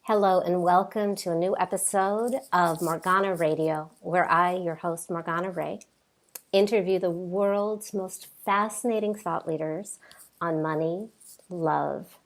Hello and welcome to a new episode of Morgana Radio, where I, your host Morgana Ray, interview the world's most fascinating thought leaders on money, love,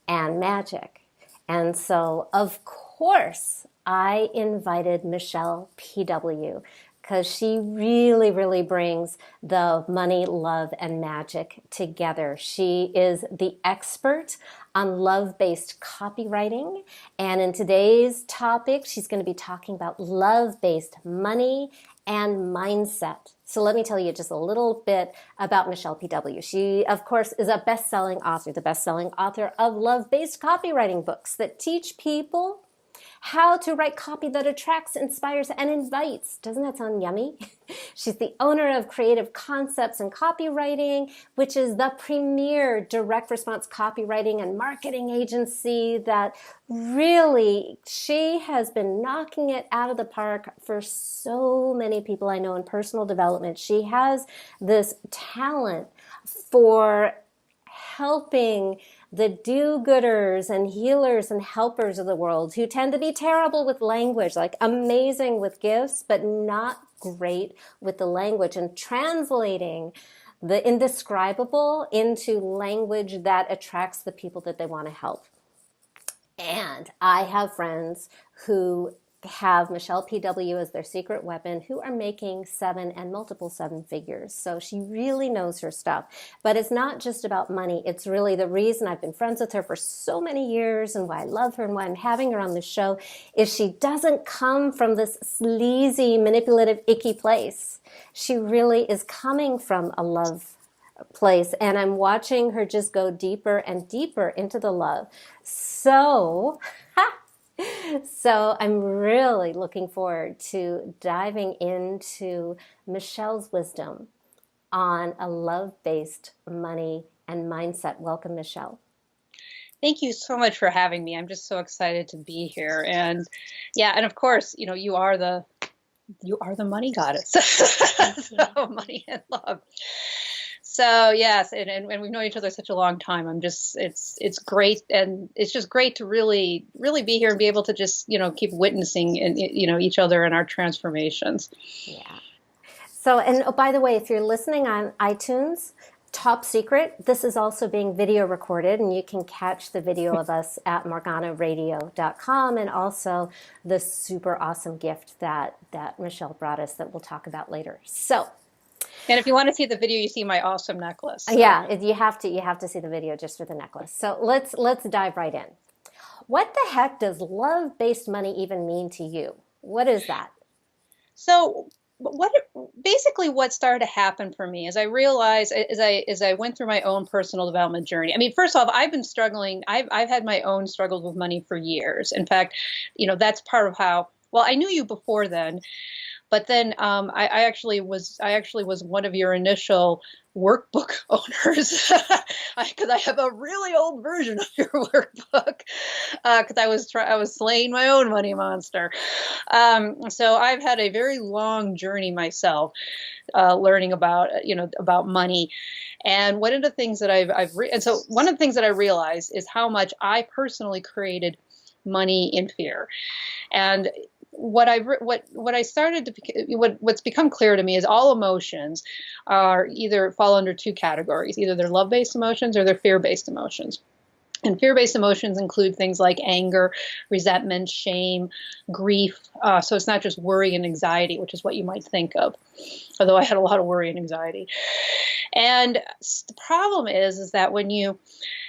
and magic. And so, of course, I invited Michele PW because she really brings the money, love, and magic together. She is the expert on love-based copywriting. And in today's topic, she's going to be talking about love-based money and mindset. So let me tell you just a little bit about Michele PW. She, of course, is a best-selling author, the best-selling author of love-based copywriting books that teach people how to write copy that attracts, inspires, and invites. Doesn't that sound yummy? She's the owner of Creative Concepts and Copywriting, which is the premier direct response copywriting and marketing agency that really, she has been knocking it out of the park for so many people I know in personal development. She has this talent for helping the do-gooders and healers and helpers of the world who tend to be terrible with language, like amazing with gifts, but not great with the language, and translating the indescribable into language that attracts the people that they want to help. And I have friends who have Michele PW as their secret weapon who are making 7 and multiple 7 figures. So she really knows her stuff. But it's not just about money. It's really the reason I've been friends with her for so many years and why I love her and why I'm having her on the show is she doesn't come from this sleazy, manipulative, icky place. She really is coming from a love place, and I'm watching her just go deeper and deeper into the love. So I'm really looking forward to diving into Michele's wisdom on a love-based money and mindset. Welcome, Michele. Thank you so much for having me. I'm just so excited to be here. And yeah, and of course, you are the money goddess. So money and love. So yes, and we've known each other such a long time. It's great, and it's just great to really be here and be able to just keep witnessing and each other and our transformations. Yeah. So, and oh, by the way, if you're listening on iTunes, top secret, this is also being video recorded, and you can catch the video of us at morganaradio.com, and also the super awesome gift that Michele brought us that we'll talk about later. So. And if you want to see the video, you see my awesome necklace. So. Yeah, you have to see the video just for the necklace. So let's dive right in. What the heck does love-based money even mean to you? What is that? So what started to happen for me is I realized as I went through my own personal development journey. I mean, first off, I've been struggling. I've had my own struggles with money for years. In fact, that's part of how. Well, I knew you before then. But then I actually was one of your initial workbook owners because I have a really old version of your workbook because I was slaying my own money monster. So I've had a very long journey myself, learning about money. And one of the things that one of the things that I realized is how much I personally created money in fear. And what's become clear to me is all emotions are either fall under 2 categories. Either they're love-based emotions or they're fear-based emotions. And fear-based emotions include things like anger, resentment, shame, grief. So it's not just worry and anxiety, which is what you might think of, although I had a lot of worry and anxiety. And the problem is that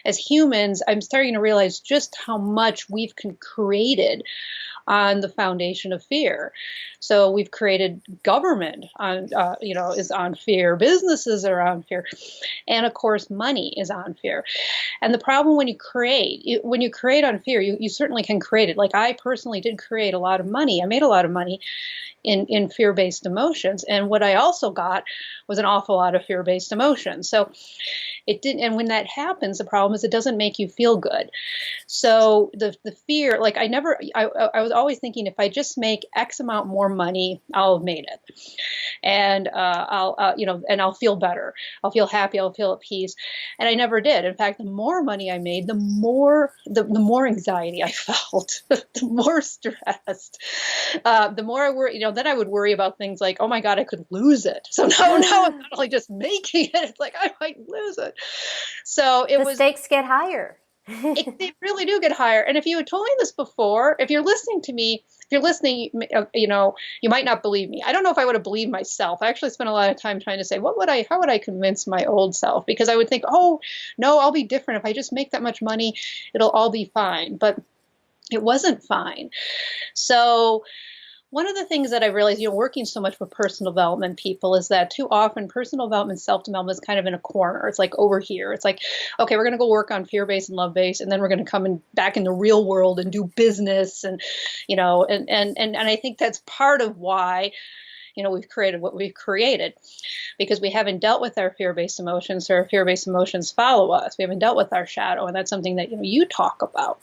as humans, I'm starting to realize just how much we've created on the foundation of fear. So we've created government is on fear. Businesses are on fear. And of course, money is on fear. And the problem when you create on fear, you certainly can create it. Like I personally did create a lot of money. I made a lot of money in fear-based emotions. And what I also got was an awful lot of fear-based emotions. So it didn't. And when that happens, the problem is it doesn't make you feel good. So the fear, like I was always thinking, if I just make X amount more money, I'll have made it. And and I'll feel better. I'll feel happy. I'll feel at peace. And I never did. In fact, the more money I made, the more anxiety I felt, the more stressed, the more I worry. Then I would worry about things like, oh my God, I could lose it. So now I'm not only just making it; it's like I might lose it. So the stakes get higher. They really do get higher. And if you had told me this before, if you're listening to me, you might not believe me. I don't know if I would have believed myself. I actually spent a lot of time trying to say, how would I convince my old self? Because I would think, oh, no, I'll be different. If I just make that much money, it'll all be fine. But it wasn't fine. So one of the things that I realized, working so much with personal development people, is that too often personal development, self-development is kind of in a corner. It's like over here. It's like, okay, we're going to go work on fear-based and love-based, and then we're going to come back in the real world and do business, and I think that's part of why we've created what we've created, because we haven't dealt with our fear-based emotions, so our fear-based emotions follow us. We haven't dealt with our shadow, and that's something that you talk about.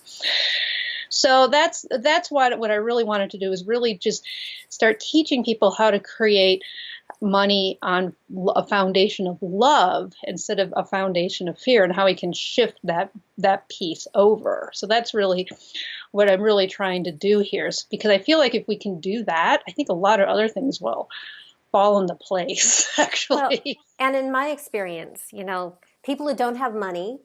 So that's what I really wanted to do, is really just start teaching people how to create money on a foundation of love instead of a foundation of fear, and how we can shift that piece over. So that's really what I'm really trying to do here, because I feel like if we can do that, I think a lot of other things will fall into place, actually. Well, and in my experience, people who don't have money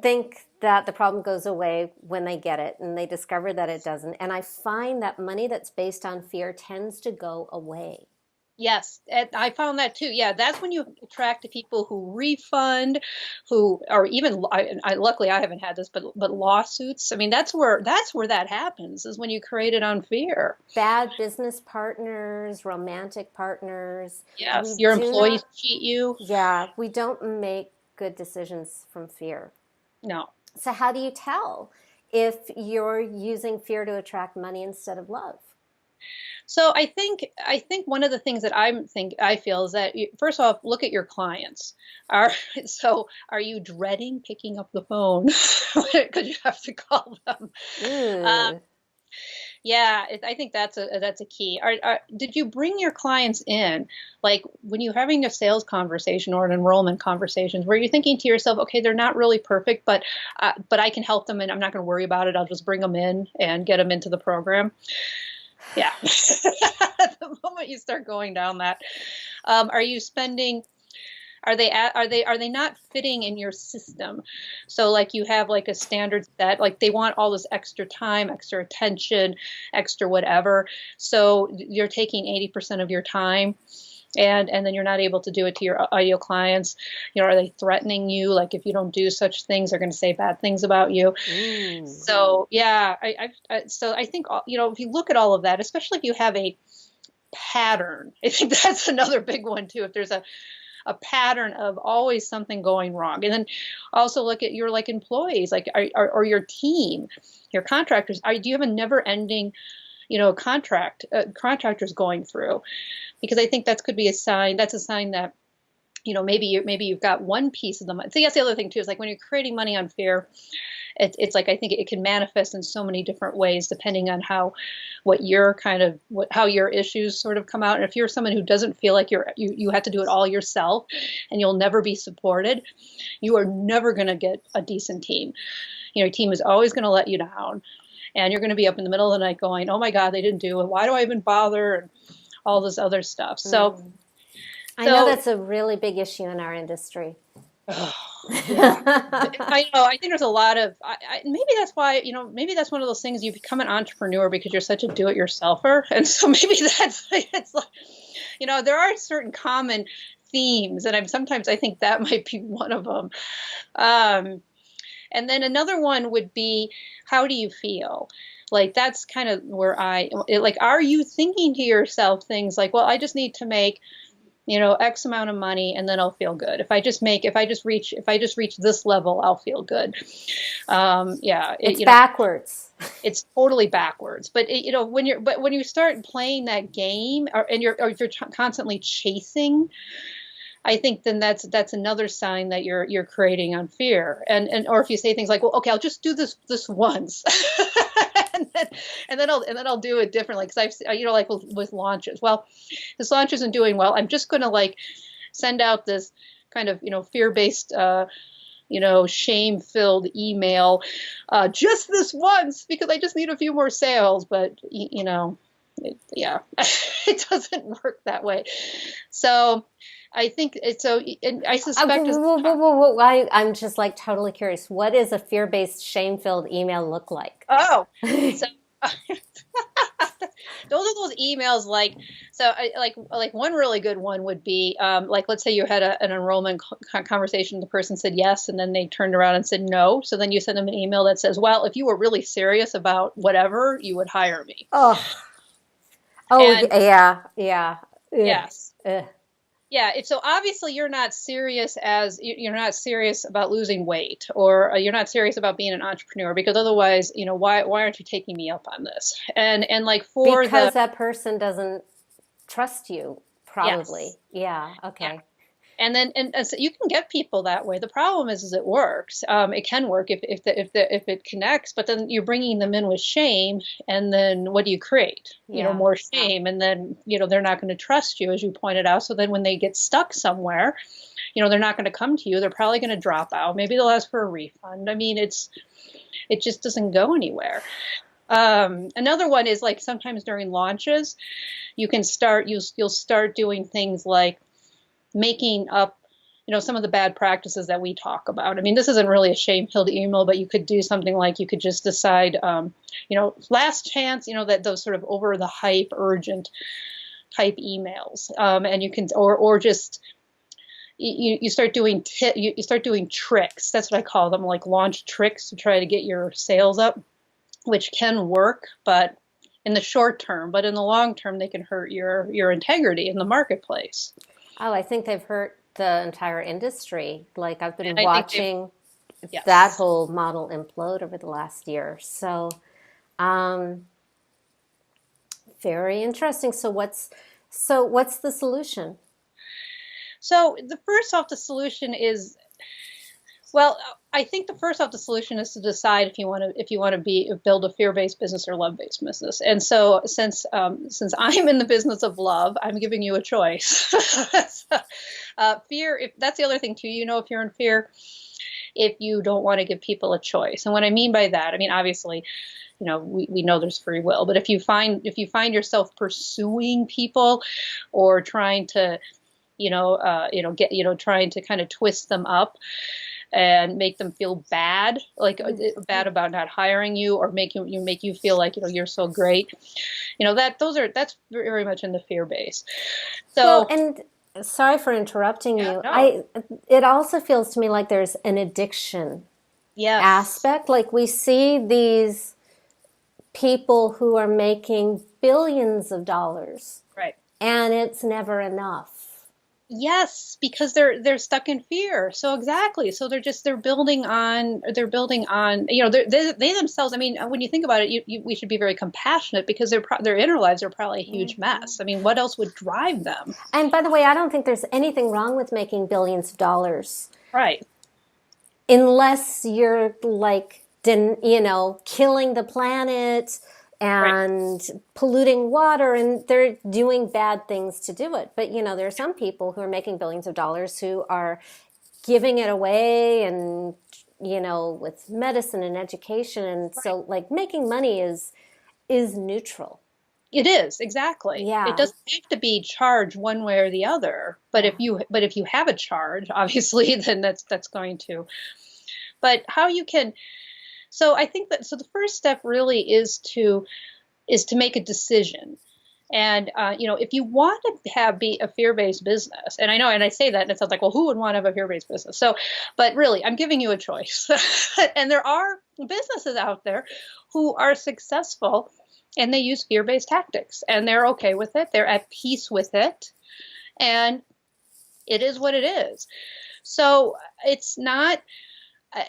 think that the problem goes away when they get it, and they discover that it doesn't. And I find that money that's based on fear tends to go away. Yes, I found that too. Yeah, that's when you attract people who refund, or even luckily I haven't had this, but lawsuits. I mean, that's where that happens, is when you create it on fear. Bad business partners, romantic partners. Yes, your employees cheat you. Yeah, we don't make good decisions from fear. No. So how do you tell if you're using fear to attract money instead of love? So I think one of the things that I feel is that, first off, look at your clients. Are you dreading picking up the phone because you have to call them? Yeah, I think that's a key. Did you bring your clients in, like when you're having a sales conversation or an enrollment conversations, where you're thinking to yourself, okay, they're not really perfect, but I can help them, and I'm not going to worry about it. I'll just bring them in and get them into the program. Yeah. The moment you start going down that, are you spending? Are they not fitting in your system? So like you have like a standard set, like they want all this extra time, extra attention, extra whatever. So you're taking 80% of your time, and then you're not able to do it to your ideal clients. Are they threatening you? Like if you don't do such things, they're going to say bad things about you. So yeah, so I think, if you look at all of that, especially if you have a pattern, I think that's another big one too. If there's a pattern of always something going wrong. And then also look at your employees, or your team, your contractors. Do you have a never ending, contractors going through? Because I think that could be a sign. That's a sign that, maybe you've got one piece of the money. So that's the other thing too, is like when you're creating money on fear, it's like, I think it can manifest in so many different ways, depending on how your issues sort of come out. And if you're someone who doesn't feel like you have to do it all yourself, and you'll never be supported, you are never going to get a decent team. Your team is always going to let you down, and you're going to be up in the middle of the night going, oh my God, they didn't do it. Why do I even bother? And all this other stuff. So I know that's a really big issue in our industry. Yeah. I know. I think there's a lot of, maybe that's why, maybe that's one of those things, you become an entrepreneur because you're such a do-it-yourselfer. And so maybe it's like, there are certain common themes, and sometimes I think that might be one of them. And then another one would be, how do you feel? Like, that's kind of where are you thinking to yourself things like, well, I just need to make, X amount of money, and then I'll feel good. If I just reach this level, I'll feel good. It's backwards. It's totally backwards. But when you start playing that game, or if you're constantly chasing I think then that's another sign that you're creating on fear. And or if you say things like, well, okay, I'll just do this once. and then I'll do it differently because like with launches. Well, this launch isn't doing well. I'm just going to like send out this kind of, fear-based shame-filled email just this once because I just need a few more sales. But yeah, it doesn't work that way. So I think it's so, and I suspect. I'm just like totally curious. What does a fear-based, shame-filled email look like? Oh, so those are those emails like one really good one would be like, let's say you had an enrollment conversation, the person said yes, and then they turned around and said no. So then you send them an email that says, well, if you were really serious about whatever, you would hire me. Oh, And, yeah. Yes. Ugh. Yeah, so obviously you're not serious about losing weight, or you're not serious about being an entrepreneur, because otherwise, why aren't you taking me up on this? And like because that person doesn't trust you, probably. Yes. Yeah. Okay. Yeah. And so you can get people that way. The problem is it works. It can work if it connects, but then you're bringing them in with shame, and then what do you create? Yeah. More shame, and then they're not going to trust you, as you pointed out. So then when they get stuck somewhere, they're not going to come to you. They're probably going to drop out. Maybe they'll ask for a refund. I mean, it just doesn't go anywhere. Another one is like sometimes during launches, you'll start doing things like making up, some of the bad practices that we talk about. I mean, this isn't really a shame-filled email, but you could do something like you could just decide, last chance, that those sort of over the hype, urgent type emails, and you can, or just you start doing you start doing tricks. That's what I call them, like launch tricks to try to get your sales up, which can work, but in the short term, but in the long term, they can hurt your integrity in the marketplace. Oh, I think they've hurt the entire industry. Like I've been And watching Yes. that whole model implode over the last year. So, very interesting. So what's the solution? So the solution is, well, I think the solution is to decide if you want to build a fear-based business or love-based business. And so since I'm in the business of love, I'm giving you a choice. Fear, if that's the other thing too, if you're in fear, if you don't want to give people a choice. And what I mean by that, I mean, obviously, we know there's free will, but if you find yourself pursuing people or trying to, trying to kind of twist them up and make them feel bad, like bad about not hiring you, or make you feel like you're so great, that's very much in the fear base. So, well, and sorry for interrupting you. No. It also feels to me like there's an addiction aspect. Like we see these people who are making billions of dollars, right, and it's never enough. Yes, because they're stuck in fear. So exactly. So they're building on, they themselves. I mean, when you think about it, we should be very compassionate, because their inner lives are probably a huge mess. I mean, what else would drive them? And by the way, I don't think there's anything wrong with making billions of dollars. Right. Unless you're like, killing the planet and polluting water, and they're doing bad things to do it. But, there are some people who are making billions of dollars who are giving it away and, with medicine and education. And so like making money is neutral. It is, exactly. Yeah. It doesn't have to be charged one way or the other. But if you have a charge, obviously, then that's going to. But how you can. So I think that the first step really is to make a decision. And, if you want to be a fear-based business, and I know, and I say that, and it sounds like, well, who would want to have a fear-based business? So, but really, I'm giving you a choice. And there are businesses out there who are successful, and they use fear-based tactics, and they're okay with it. They're at peace with it. And it is what it is. So it's not.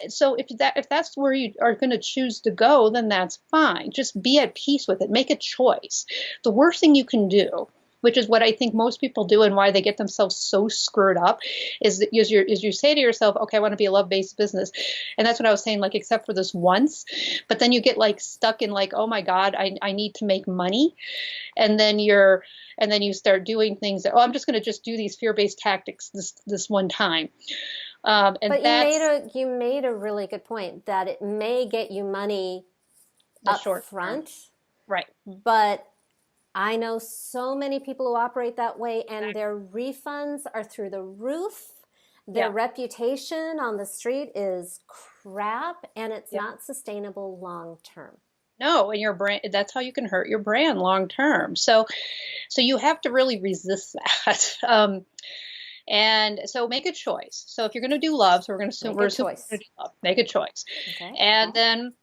So if that's where you are going to choose to go, then that's fine. Just be at peace with it. Make a choice. The worst thing you can do which is what I think most people do and why they get themselves so screwed up is that you say to yourself, okay, I want to be a love-based business. And that's what I was saying, like, except for this once, but then you get like stuck in like, oh my God, I need to make money. And then you start doing things that, oh, I'm just going to just do these fear-based tactics this one time. But you made a really good point that it may get you money up front. Right. But I know so many people who operate that way, and their refunds are through the roof. Their reputation on the street is crap, and it's not sustainable long term. No, and your brand, that's how you can hurt your brand long term. So you have to really resist that. And so make a choice. So if you're going to do love, so we're going to assume we're going to do love. Make a choice. Okay. And then,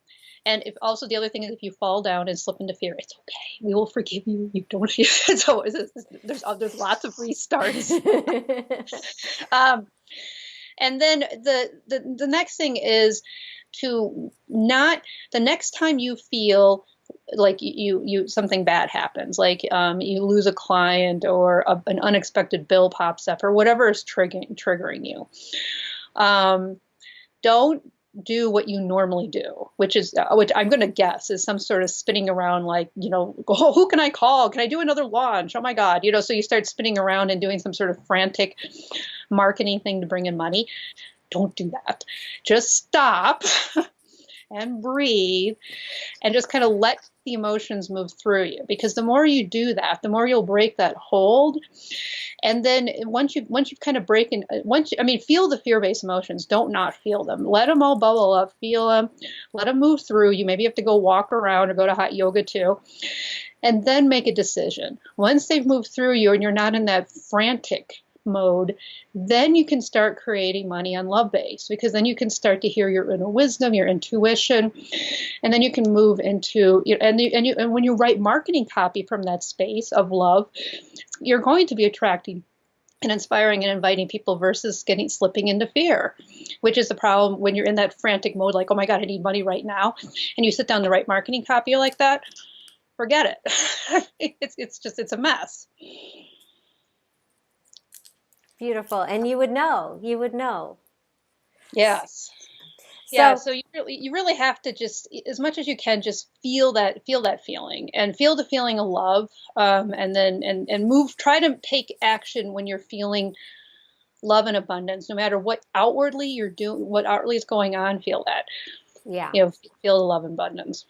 and if also the other thing is if you fall down and slip into fear, it's okay. We will forgive you. You don't. So there's lots of restarts. And then the next thing is to not, the next time you feel like you something bad happens, like you lose a client or an unexpected bill pops up or whatever is triggering you, don't do what you normally do, which I'm going to guess is some sort of spinning around, like, oh, who can I call? Can I do another launch? Oh my God. So you start spinning around and doing some sort of frantic marketing thing to bring in money. Don't do that. Just stop and breathe and just kind of let the emotions move through you, because the more you do that, the more you'll break that hold. And then once you kind of break in, feel the fear-based emotions. Don't not feel them. Let them all bubble up. Feel them. Let them move through you. Maybe you have to go walk around or go to hot yoga too. And then make a decision. Once they've moved through you and you're not in that frantic mode, then you can start creating money on LoveBased, because then you can start to hear your inner wisdom, your intuition, and then you can move into and when you write marketing copy from that space of love, you're going to be attracting and inspiring and inviting people versus slipping into fear, which is the problem when you're in that frantic mode, like, oh my God, I need money right now, and you sit down to write marketing copy like that. Forget it. It's a mess. Beautiful. And you would know. Yes. So you really have to just, as much as you can, just feel that feeling and feel the feeling of love. And then move, try to take action when you're feeling love and abundance, no matter what outwardly you're doing, what outwardly is going on, feel that. Yeah. Feel the love and abundance.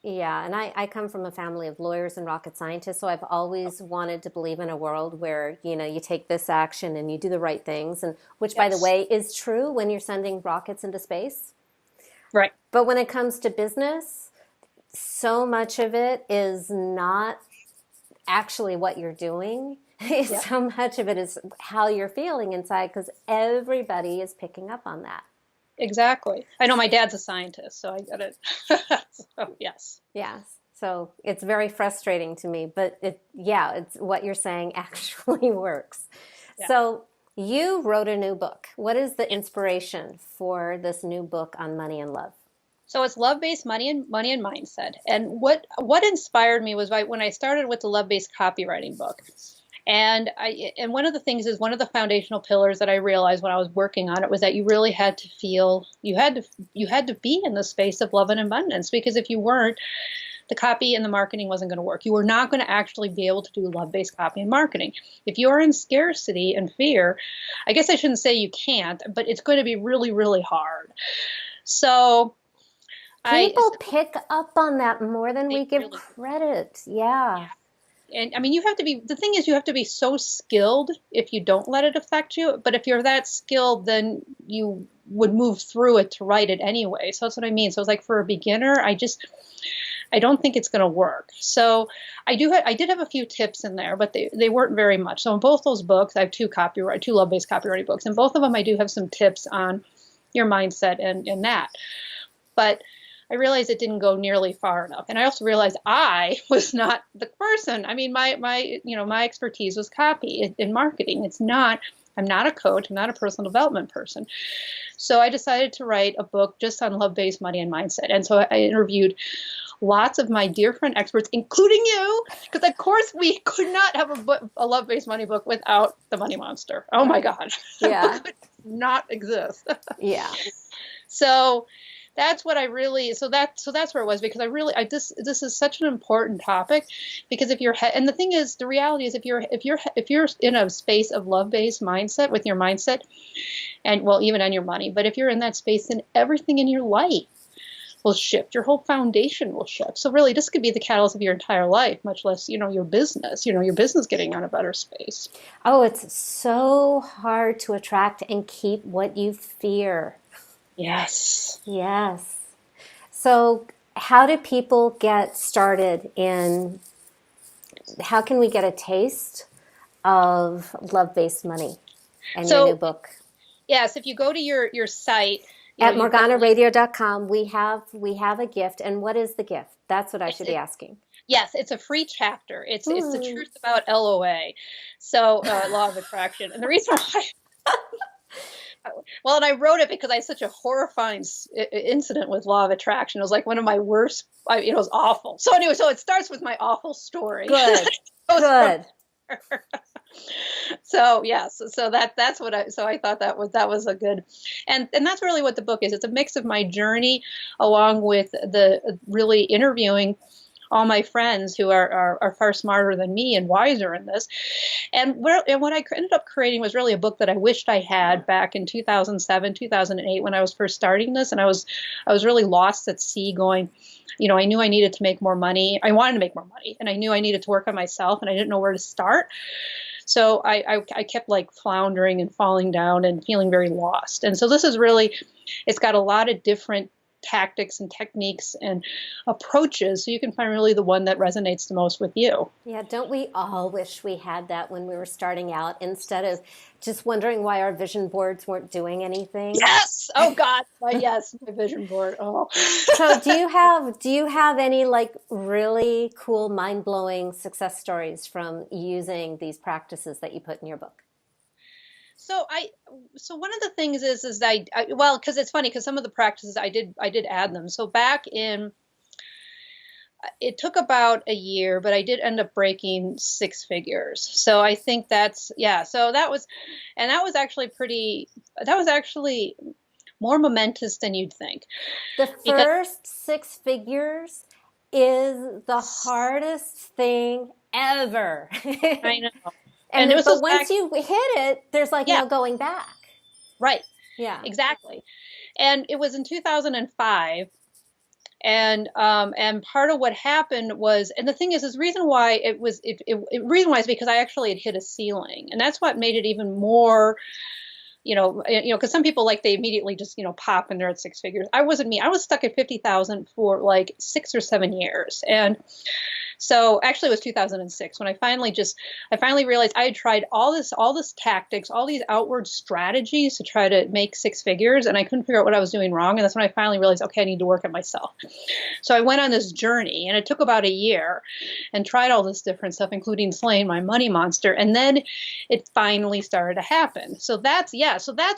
Yeah, and I come from a family of lawyers and rocket scientists, so I've always wanted to believe in a world where, you take this action and you do the right things, and which, by the way, is true when you're sending rockets into space. Right. But when it comes to business, so much of it is not actually what you're doing. So much of it is how you're feeling inside, because everybody is picking up on that. Exactly. I know my dad's a scientist, so I get it. So, yes. Yes. So it's very frustrating to me, but it's what you're saying actually works. Yeah. So you wrote a new book. What is the inspiration for this new book on money and love? So it's love-based money and mindset. And what inspired me was when I started with the love-based copywriting book. And one of the things is, one of the foundational pillars that I realized when I was working on it was that you really had to feel, you had to be in the space of love and abundance, because if you weren't, the copy and the marketing wasn't going to work. You were not going to actually be able to do love-based copy and marketing. If you're in scarcity and fear, I guess I shouldn't say you can't, but it's going to be really, really hard. So people pick up on that more than we give credit. Yeah. And you have to be, the thing is, you have to be so skilled if you don't let it affect you. But if you're that skilled, then you would move through it to write it anyway. So that's what I mean. So it's like, for a beginner, I don't think it's going to work. So I did have a few tips in there, but they weren't very much. So in both those books, I have two love-based copywriting books. And both of them, I do have some tips on your mindset and that. But I realized it didn't go nearly far enough. And I also realized I was not the person. My expertise was copy in marketing. I'm not a coach. I'm not a personal development person. So I decided to write a book just on love-based money and mindset. And so I interviewed lots of my dear friend experts, including you, because of course we could not have a love-based money book without the Money Monster. Oh my God. Yeah. It could not exist. Yeah. So that's what I really, so that's where it was, because this is such an important topic, because and the thing is, the reality is, if you're in a space of love-based mindset with your mindset, and well, even on your money, but if you're in that space, then everything in your life will shift. Your whole foundation will shift. So really, this could be the catalyst of your entire life, much less, your business, your business getting on a better space. Oh, it's so hard to attract and keep what you fear. Yes. Yes. So how do people get started how can we get a taste of love-based money and your new book? Yes, if you go to your site. At morganaradio.com, we have a gift. And what is the gift? That's what I should be asking. Yes, it's a free chapter. It's the truth about LOA. So law of attraction. And the reason why well, and I wrote it because I had such a horrifying incident with law of attraction. It was like one of my worst, it was awful. So anyway, so it starts with my awful story. Good. Good. So yes, so that's what I thought that was a good, and that's really what the book is. It's a mix of my journey along with the really interviewing all my friends who are far smarter than me and wiser in this. And what I ended up creating was really a book that I wished I had back in 2007, 2008, when I was first starting this. And I was really lost at sea going, I knew I needed to make more money. I wanted to make more money, and I knew I needed to work on myself, and I didn't know where to start. So I kept like floundering and falling down and feeling very lost. And so this is really, it's got a lot of different tactics and techniques and approaches, so you can find really the one that resonates the most with you. Yeah, don't we all wish we had that when we were starting out, instead of just wondering why our vision boards weren't doing anything? Yes. Oh God. Yes, my vision board. Oh. So do you have any like really cool, mind-blowing success stories from using these practices that you put in your book? So one of the things is that well, because it's funny, because some of the practices I did add them. So back in, it took about a year, but I did end up breaking 6 figures. So I think that's, yeah. So that was actually more momentous than you'd think. The first 6 figures is the hardest thing ever. I know. And but once you hit it, there's like no going back. Right. Yeah. Exactly. And it was in 2005. And part of what happened was, and the thing is the reason why reason why is because I actually had hit a ceiling. And that's what made it even more, because some people, like, they immediately just, pop and they're at 6 figures. I wasn't me. I was stuck at 50,000 for like 6 or 7 years. And so actually it was 2006 when I finally realized I had tried all this tactics, all these outward strategies to try to make 6 figures, and I couldn't figure out what I was doing wrong. And that's when I finally realized, okay, I need to work on myself. So I went on this journey, and it took about a year, and tried all this different stuff, including slaying my money monster. And then it finally started to happen. So that's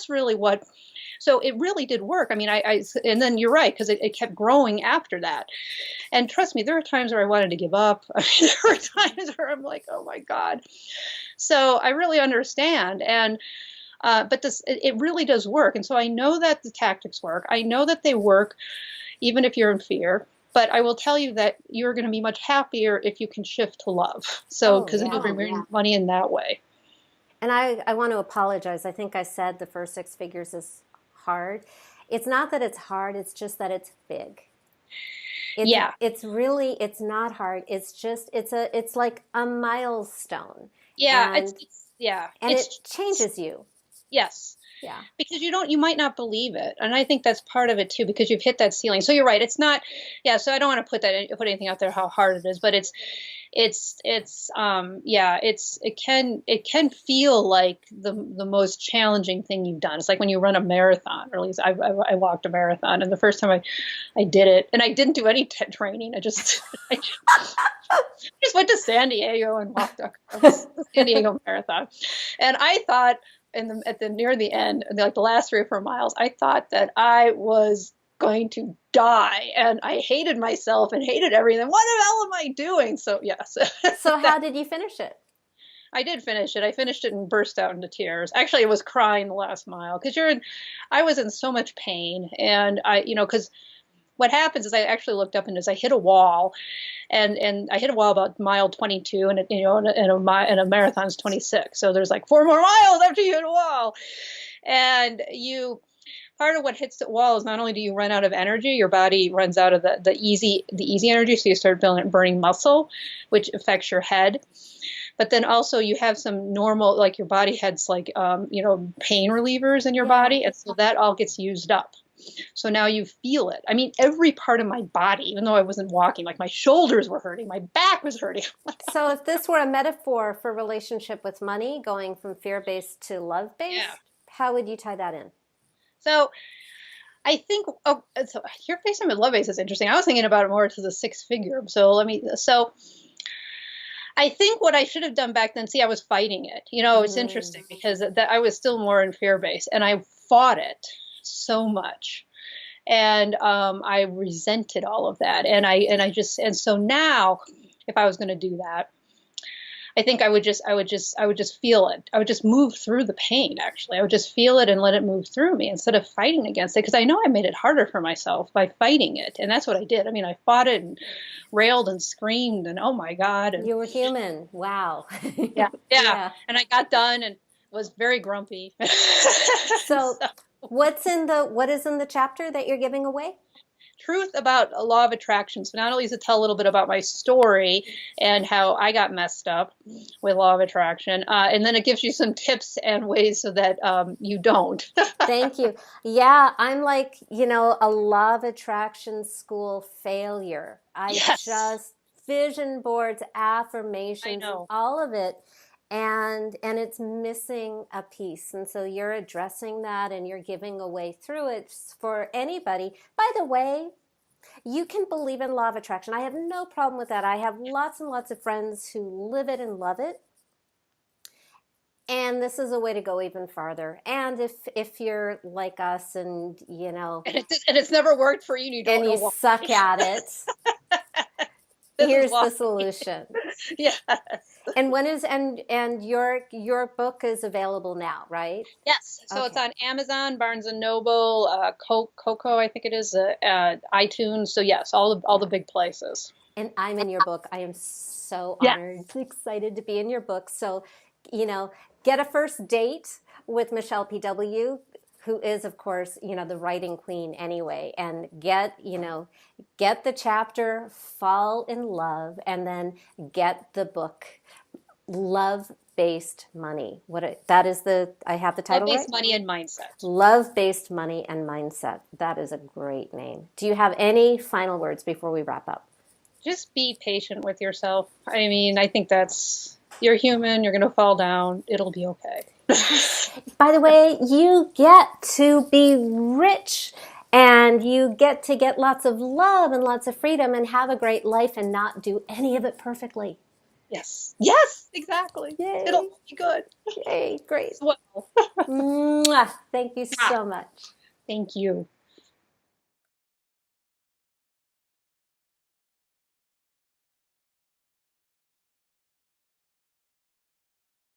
really what. So it really did work. I mean, and then you're right, because it kept growing after that. And trust me, there are times where I wanted to give up. I mean, there are times where I'm like, oh my God. So I really understand. And, but it really does work. And so I know that the tactics work. I know that they work, even if you're in fear. But I will tell you that you're going to be much happier if you can shift to love. So, because you'll bring money in that way. And I want to apologize. I think I said the first 6 figures is hard. It's not that it's hard, it's just that it's big. It's not hard. It's just it's like a milestone. Yeah, and it changes you. Yes. Yeah. Because you might not believe it. And I think that's part of it too, because you've hit that ceiling. So you're right. It's not, so I don't want to put anything out there how hard it is, but it can feel like the most challenging thing you've done. It's like when you run a marathon, or at least I walked a marathon, and the first time I did it, and I didn't do any training. I just went to San Diego and walked the San Diego Marathon. And I thought, near the end, like the last 3 or 4 miles, I thought that I was going to die. And I hated myself and hated everything. What the hell am I doing? So yes. So how did you finish it? I did finish it. I finished it and burst out into tears. Actually, I was crying the last mile because I was in so much pain. And because what happens is I actually looked up and as I hit a wall, and I hit a wall about mile 22, and and a marathon's 26. So there's like 4 more miles after you hit a wall. And part of what hits the wall is not only do you run out of energy, your body runs out of the easy energy. So you start burning muscle, which affects your head. But then also you have some normal, like your body has like, pain relievers in your body. And so that all gets used up. So now you feel it. I mean, every part of my body, even though I wasn't walking, like my shoulders were hurting, my back was hurting. So if this were a metaphor for relationship with money, going from fear-based to love-based, how would you tie that in? So I think, so your facing with love-based is interesting. I was thinking about it more to the 6-figure. So I think what I should have done back then, see, I was fighting it. It's interesting because I was still more in fear-based, and I fought it so much. And I resented all of that. And so now, if I was going to do that, I think I would just feel it. I would just move through the pain, actually. I would just feel it and let it move through me instead of fighting against it. Because I know I made it harder for myself by fighting it. And that's what I did. I mean, I fought it and railed and screamed and, oh my God. And, you were human. Wow. Yeah. And I got done and was very grumpy. So what is in the chapter that you're giving away? Truth about a law of attraction. So not only does it tell a little bit about my story and how I got messed up with law of attraction, and then it gives you some tips and ways so that you don't. Thank you. Yeah, I'm like, a law of attraction school failure. Just vision boards, affirmations, all of it. And it's missing a piece. And so you're addressing that and you're giving a way through it for anybody. By the way, you can believe in law of attraction. I have no problem with that. I have lots and lots of friends who live it and love it. And this is a way to go even farther. And if you're like us and, and it's never worked for you, and you don't know why. Suck at it. Here's the solution. Yes. And and your book is available now, right? Yes. So It's on Amazon, Barnes and Noble, Coco, I think it is, iTunes. So yes, all the big places. And I'm in your book. I am so honored, excited to be in your book. So, get a first date with Michele PW, who is, of course, the writing queen anyway, and get the chapter, fall in love, and then get the book, Love-Based Money. I have the title right? Love-Based Money and Mindset. Love-Based Money and Mindset. That is a great name. Do you have any final words before we wrap up? Just be patient with yourself. I mean, I think you're human, you're going to fall down, it'll be okay. By the way, you get to be rich and you get to get lots of love and lots of freedom and have a great life and not do any of it perfectly. Yes. Yes, exactly. Yay. It'll be good. Yay, great. Well. Mwah. Thank you so much. Thank you.